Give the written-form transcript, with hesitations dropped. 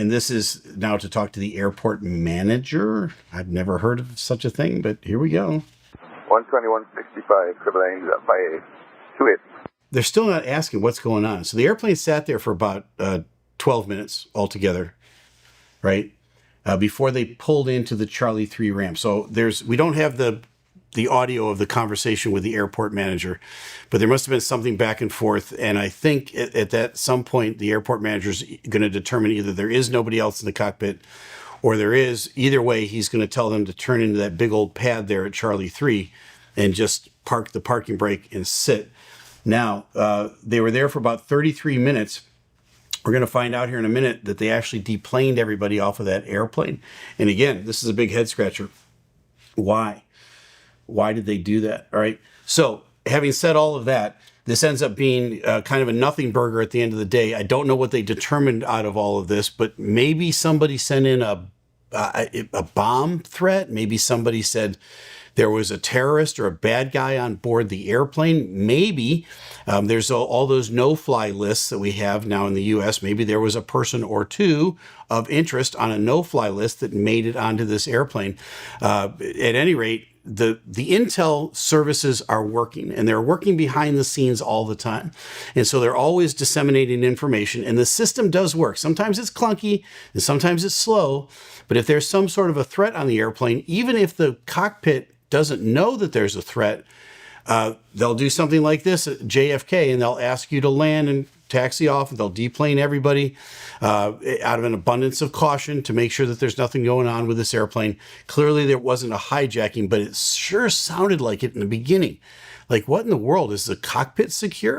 And this is now to talk to the airport manager. I've never heard of such a thing, but here we go. 12165, Caribbean Airlines, by 28. They're still not asking what's going on. So the airplane sat there for about 12 minutes altogether, right? Before they pulled into the Charlie 3 ramp. So we don't have the audio of the conversation with the airport manager, but there must have been something back and forth. And I think at that some point, the airport manager is going to determine either there is nobody else in the cockpit or there is. Either way, he's going to tell them to turn into that big old pad there at Charlie 3 and just park the parking brake and sit. Now, they were there for about 33 minutes. We're going to find out here in a minute that they actually deplaned everybody off of that airplane. And again, this is a big head scratcher. Why? Why did they do that? All right. So having said all of that, this ends up being kind of a nothing burger at the end of the day. I don't know what they determined out of all of this, but maybe somebody sent in a bomb threat. Maybe somebody said there was a terrorist or a bad guy on board the airplane. Maybe there's all those no-fly lists that we have now in the U.S. Maybe there was a person or two of interest on a no-fly list that made it onto this airplane. At any rate, the intel services are working, and they're working behind the scenes all the time. And so they're always disseminating information, and the system does work. Sometimes it's clunky and sometimes it's slow, but if there's some sort of a threat on the airplane, even if the cockpit doesn't know that there's a threat, they'll do something like this at JFK, and they'll ask you to land and taxi off, and they'll deplane everybody out of an abundance of caution to make sure that there's nothing going on with this airplane. Clearly, there wasn't a hijacking, but it sure sounded like it in the beginning. Like, what in the world? Is the cockpit secure?